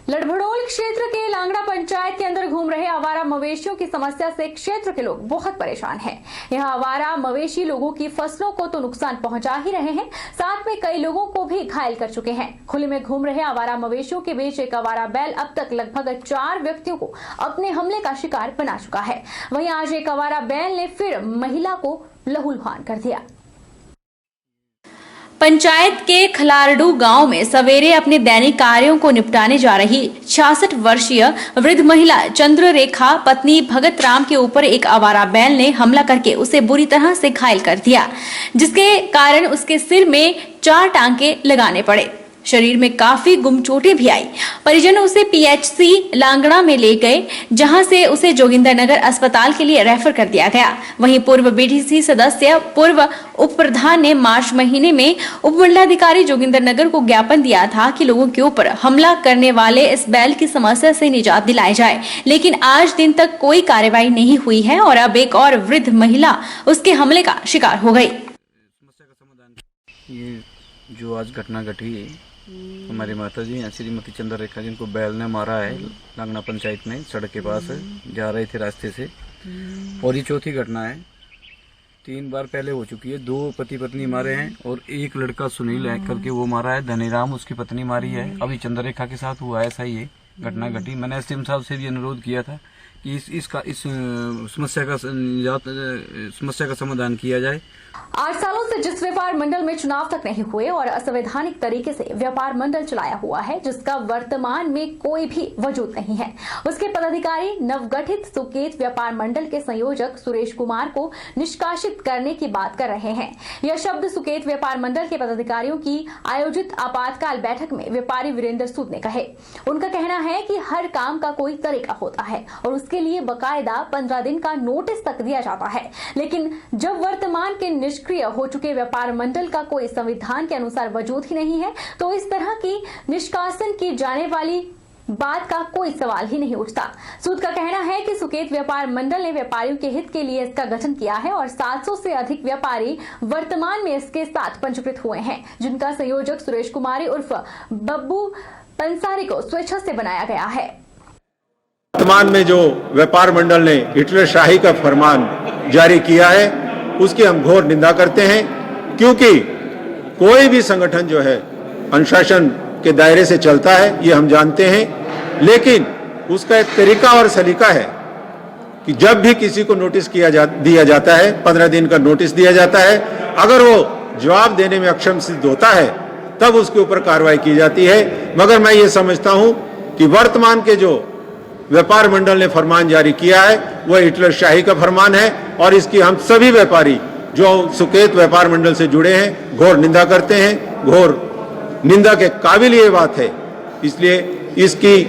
लड़भड़ोल क्षेत्र के लांगड़ा पंचायत के अंदर घूम रहे आवारा मवेशियों की समस्या से क्षेत्र के लोग बहुत परेशान हैं। यह आवारा मवेशी लोगों की फसलों को तो नुकसान पहुंचा ही रहे हैं, साथ में कई लोगों को भी घायल कर चुके हैं। खुले में घूम रहे आवारा मवेशियों के बीच एक आवारा बैल अब तक लगभग 4 व्यक्तियों को अपने हमले का शिकार बना चुका है। वहीं आज एक आवारा बैल ने फिर महिला को लहूलुहान कर दिया। पंचायत के खलारडू गांव में सवेरे अपने दैनिक कार्यों को निपटाने जा रही 66 वर्षीय वृद्ध महिला चंद्ररेखा पत्नी भगत राम के ऊपर एक आवारा बैल ने हमला करके उसे बुरी तरह से घायल कर दिया, जिसके कारण उसके सिर में 4 टांके लगाने पड़े। शरीर में काफी गुमचोटें भी आई। परिजन उसे पीएचसी लांगड़ा में ले गए, जहां से उसे जोगिंदरनगर अस्पताल के लिए रेफर कर दिया गया। वहीं पूर्व बीडीसी सदस्य पूर्व उप प्रधान ने मार्च महीने में उपमंडलाधिकारी जोगिंदरनगर को ज्ञापन दिया था कि लोगों के ऊपर हमला करने वाले इस बैल की समस्या से निजात दिलाई जाए, लेकिन आज दिन तक कोई कार्रवाई नहीं हुई है और अब एक और वृद्ध महिला उसके हमले का शिकार हो गई। ये जो आज घटना घटी हमारी माता जी हैं श्रीमती चंद्ररेखा, जिनको बैल ने मारा है लांगड़ा पंचायत में, सड़क के पास जा रहे थे रास्ते से, और ये चौथी घटना है। 3 बार पहले हो चुकी है। 2 पति पत्नी मारे हैं और एक लड़का सुनील है करके वो मारा है। धनीराम उसकी पत्नी मारी है। अभी चंद्ररेखा के साथ हुआ है, ऐसा ही है घटना घटी। मैंने एसडीएम साहब से भी अनुरोध किया था कि इस समस्या का समाधान किया जाए। 8 सालों से जिस व्यापार मंडल में चुनाव तक नहीं हुए और असंवैधानिक तरीके से व्यापार मंडल चलाया हुआ है, जिसका वर्तमान में कोई भी वजूद नहीं है, उसके पदाधिकारी नवगठित सुकेत व्यापार मंडल के संयोजक सुरेश कुमार को निष्कासित करने की बात कर रहे हैं। यह शब्द सुकेत व्यापार मंडल के पदाधिकारियों की आयोजित आपातकाल बैठक में व्यापारी वीरेंद्र सूद ने कहे। उनका कहना है कि हर काम का कोई तरीका होता है और उसके लिए बकायदा 15 दिन का नोटिस तक दिया जाता है, लेकिन जब वर्तमान के निष्क्रिय हो चुके व्यापार मंडल का कोई संविधान के अनुसार वजूद ही नहीं है, तो इस तरह की निष्कासन की जाने वाली बात का कोई सवाल ही नहीं उठता। सूद का कहना है कि सुकेत व्यापार मंडल ने व्यापारियों के हित के लिए इसका गठन किया है और 700 से अधिक व्यापारी वर्तमान में इसके साथ पंजीकृत हुए हैं, जिनका संयोजक सुरेश कुमारी उर्फ बब्बू पंसारी को स्वेच्छा से बनाया गया है। वर्तमान में जो व्यापार मंडल ने हिटलर शाही का फरमान जारी किया है, उसकी हम घोर निंदा करते हैं, क्योंकि कोई भी संगठन जो है अनुशासन के दायरे से चलता है, ये हम जानते हैं, लेकिन उसका एक तरीका और सलीका है कि जब भी किसी को नोटिस दिया जाता है, 15 दिन का नोटिस दिया जाता है, अगर वो जवाब देने में अक्षम सिद्ध होता है तब उसके ऊपर कार्रवाई की जाती है। मगर मैं ये समझता हूं कि वर्तमान के जो व्यापार मंडल ने फरमान जारी किया है वह हिटलर शाही का फरमान है और इसकी हम सभी व्यापारी जो सुकेत व्यापार मंडल से जुड़े हैं घोर निंदा करते हैं। घोर निंदा के काबिल ये बात है, इसलिए इसकी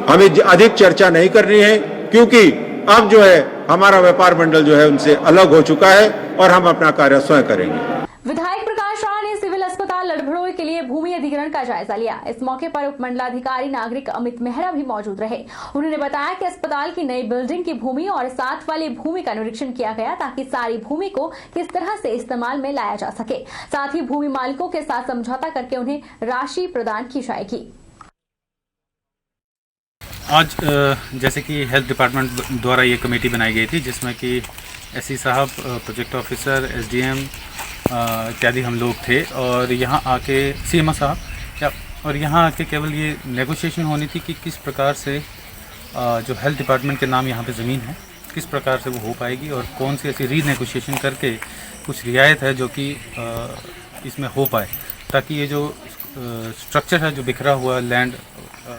हमें अधिक चर्चा नहीं करनी है, क्योंकि अब जो है हमारा व्यापार मंडल जो है उनसे अलग हो चुका है और हम अपना कार्य स्वयं करेंगे। विधायक प्रकाश राव ने सिविल अस्पताल लड़भड़ोल के लिए भूमि अधिग्रहण का जायजा लिया। इस मौके पर उपमंडलाधिकारी नागरिक अमित मेहरा भी मौजूद रहे। उन्होंने बताया कि अस्पताल की नई बिल्डिंग की भूमि और साथ वाली भूमि का निरीक्षण किया गया, ताकि सारी भूमि को किस तरह से इस्तेमाल में लाया जा सके। साथ ही भूमि मालिकों के साथ समझौता करके उन्हें राशि प्रदान की जाएगी। आज जैसे कि हेल्थ डिपार्टमेंट द्वारा ये कमेटी बनाई गई थी, जिसमें कि एससी साहब, प्रोजेक्ट ऑफिसर, एसडीएम इत्यादि हम लोग थे, और यहाँ आके सीएमओ साहब, और यहाँ आके केवल ये नेगोशिएशन होनी थी कि किस प्रकार से जो हेल्थ डिपार्टमेंट के नाम यहाँ पे ज़मीन है किस प्रकार से वो हो पाएगी और कौन सी ऐसी रीनेगोशिएशन करके कुछ रियायत है जो कि इसमें हो पाए, ताकि ये जो स्ट्रक्चर है, जो बिखरा हुआ लैंड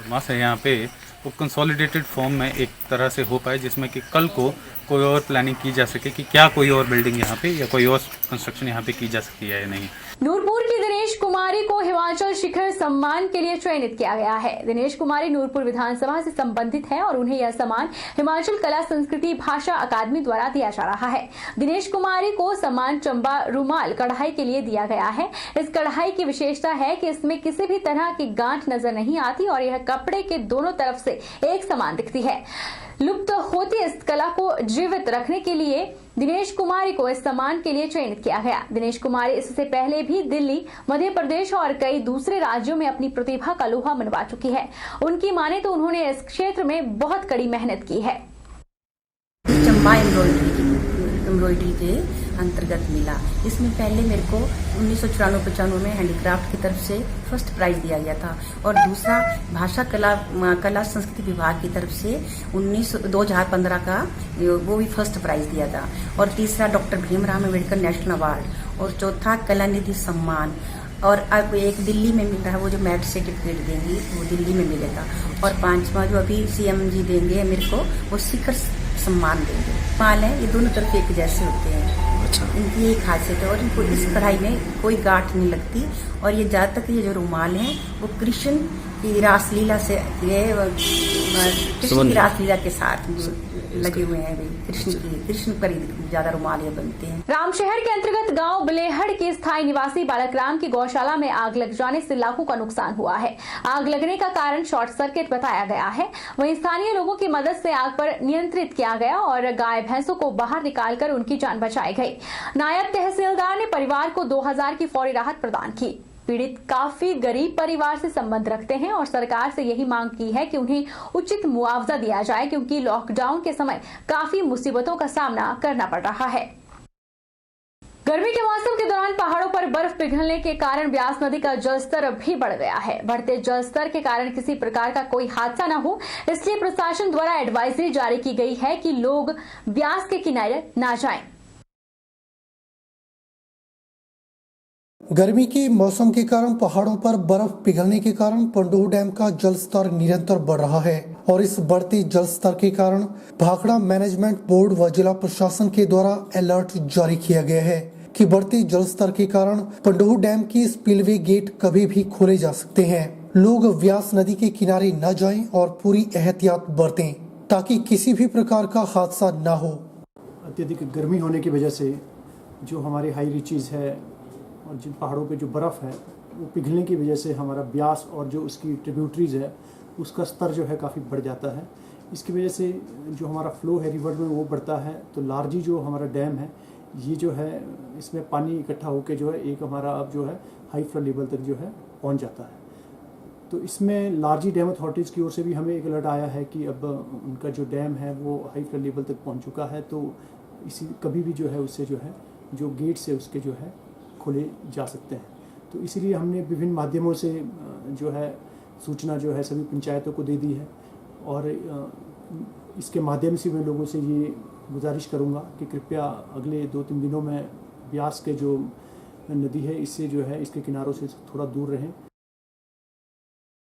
मास है यहाँ पे, वो कंसोलिडेटेड फॉर्म में एक तरह से हो पाए, जिसमें कि कल को कोई और प्लानिंग की जा सके कि क्या कोई और बिल्डिंग यहाँ पे या कोई और कंस्ट्रक्शन यहाँ पे की जा सकती है या नहीं। नूरपुर की दिनेश कुमारी को हिमाचल शिखर सम्मान के लिए चयनित किया गया है। दिनेश कुमारी नूरपुर विधानसभा से संबंधित है और उन्हें यह सम्मान हिमाचल कला संस्कृति भाषा अकादमी द्वारा दिया जा रहा है। दिनेश कुमारी को सम्मान चंबा रुमाल कढ़ाई के लिए दिया गया है। इस कढ़ाई की विशेषता है कि इसमें किसी भी तरह की गांठ नजर नहीं आती और यह कपड़े के दोनों तरफ से एक समान दिखती है। लुप्त होती इस कला को जीवित रखने के लिए दिनेश कुमारी को इस सम्मान के लिए चयनित किया गया। दिनेश कुमारी इससे पहले भी दिल्ली, मध्य प्रदेश और कई दूसरे राज्यों राज्यों में अपनी प्रतिभा का लोहा मनवा चुकी है। उनकी माने तो उन्होंने इस क्षेत्र में बहुत कड़ी मेहनत की है। चंबा एम्ब्रॉयडरी के अंतर्गत मिला। इसमें पहले मेरे को 1994-95 में हैंडीक्राफ्ट की तरफ से फर्स्ट प्राइज दिया गया था और दूसरा भाषा कला संस्कृति विभाग की तरफ से 2015 का वो भी फर्स्ट प्राइज दिया था और तीसरा doctor Bhimrao Ambedkar national award और चौथा कलानिधि सम्मान और अब एक दिल्ली में मिल रहा है, वो जो मेरिट सर्टिफिकेट देंगी वो दिल्ली में मिलेगा और पांचवा जो अभी सीएम जी देंगे मेरे को वो शिखर सम्मान देंगे। माल है ये दोनों तरफ एक जैसे होते हैं। अच्छा। इनकी एक खासियत है और इनको इस कढ़ाई में कोई गांठ नहीं लगती और ये ज्यादा तक ये जो रुमाल है वो कृष्ण की रासलीला से कृष्ण की रासलीला के साथ लगे हुए हैं। कृष्ण पर ज्यादा रुमाल ये बनते हैं। रामशहर के अंतर्गत गांव बलेहड़ के स्थायी निवासी बालक राम की गौशाला में आग लग जाने से लाखों का नुकसान हुआ है। आग लगने का कारण शॉर्ट सर्किट बताया गया है। वहीं स्थानीय लोगों की मदद से आग पर नियंत्रित किया गया और गाय भैंसों को बाहर निकालकर उनकी जान बचाई गई। नायब तहसीलदार ने परिवार को 2000 की फौरी राहत प्रदान की। पीड़ित काफी गरीब परिवार से संबंध रखते हैं और सरकार से यही मांग की है कि उन्हें उचित मुआवजा दिया जाए क्योंकि लॉकडाउन के समय काफी मुसीबतों का सामना करना पड़ रहा है। गर्मी के मौसम के दौरान पहाड़ों पर बर्फ पिघलने के कारण ब्यास नदी का जलस्तर भी बढ़ गया है। बढ़ते जलस्तर के कारण किसी प्रकार का कोई हादसा न हो, इसलिए प्रशासन द्वारा एडवाइजरी जारी की गई है कि लोग ब्यास के किनारे न जाएं। गर्मी के मौसम के कारण पहाड़ों पर बर्फ पिघलने के कारण पंडोह डैम का जलस्तर निरंतर बढ़ रहा है और इस बढ़ते जलस्तर के कारण भाखड़ा मैनेजमेंट बोर्ड व जिला प्रशासन के द्वारा अलर्ट जारी किया गया है कि बढ़ते जलस्तर के कारण पंडोह डैम के स्पिलवे गेट कभी भी खोले जा सकते हैं। लोग व्यास नदी के किनारे न जाएं और पूरी एहतियात बरतें ताकि किसी भी प्रकार का हादसा न हो। अत्यधिक गर्मी होने की वजह से जो हमारे हाई रिचेज है और जिन पहाड़ों पे जो बर्फ़ है वो पिघलने की वजह से हमारा ब्यास और जो उसकी ट्रिब्यूटरीज है उसका स्तर जो है काफ़ी बढ़ जाता है। इसकी वजह से जो हमारा फ्लो है रिवर में वो बढ़ता है। तो लारजी जो हमारा डैम है ये जो है इसमें पानी इकट्ठा होकर जो है एक हमारा अब जो है हाई फ्लड लेवल तक जो है पहुंच जाता है। तो इसमें लारजी डैम अथॉरिटीज़ की ओर से भी हमें एक अलर्ट आया है कि अब उनका जो डैम है वो हाई फ्लड लेवल तक पहुँच चुका है। तो इसी कभी भी जो है उससे जो है जो गेट से उसके जो है खोले जा सकते हैं। तो इसीलिए हमने विभिन्न माध्यमों से जो है सूचना जो है सभी पंचायतों को दे दी है और इसके माध्यम से मैं लोगों से ये गुजारिश करूँगा कि कृपया अगले 2-3 दिनों में ब्यास के जो नदी है इससे जो है इसके किनारों से थोड़ा दूर रहें।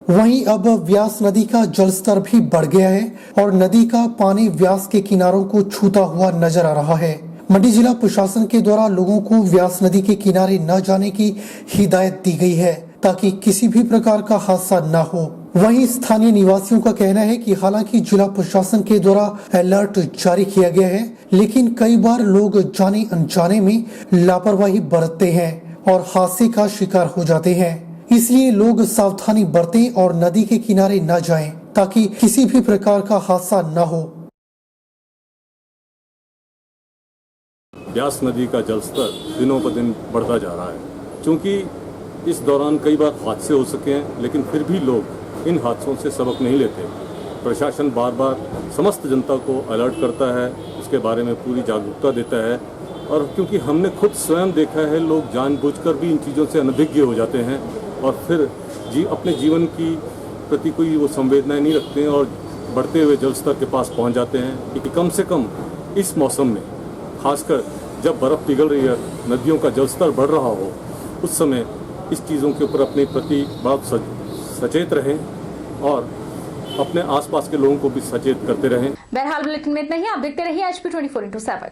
वहीं अब व्यास नदी का जलस्तर भी बढ़ गया है और नदी का पानी व्यास के किनारों को छूता हुआ नजर आ रहा है। मंडी जिला प्रशासन के द्वारा लोगों को व्यास नदी के किनारे न जाने की हिदायत दी गई है ताकि किसी भी प्रकार का हादसा न हो। वहीं स्थानीय निवासियों का कहना है कि हालांकि जिला प्रशासन के द्वारा अलर्ट जारी किया गया है लेकिन कई बार लोग जाने अनजाने में लापरवाही बरतते हैं और हादसे का शिकार हो जाते हैं। इसलिए लोग सावधानी बरतें और नदी के किनारे न जाएं ताकि किसी भी प्रकार का हादसा न हो। ब्यास नदी का जलस्तर दिनों पर दिन बढ़ता जा रहा है। क्योंकि इस दौरान कई बार हादसे हो सके हैं लेकिन फिर भी लोग इन हादसों से सबक नहीं लेते। प्रशासन बार बार समस्त जनता को अलर्ट करता है, उसके बारे में पूरी जागरूकता देता है और क्योंकि हमने खुद स्वयं देखा है लोग जानबूझकर भी इन चीज़ों से अनभिज्ञ हो जाते हैं और फिर अपने जीवन की प्रति कोई वो संवेदनाएं नहीं रखते हैं और बढ़ते हुए जलस्तर के पास पहुंच जाते हैं। कि कम से कम इस मौसम में खासकर जब बर्फ़ पिघल रही है, नदियों का जलस्तर बढ़ रहा हो, उस समय इस चीज़ों के ऊपर अपने प्रति बहुत सचेत रहें और अपने आसपास के लोगों को भी सचेत करते रहें। बहरहाल बुलेटिन में इतना ही। आप देखते रहिए HP 24x7।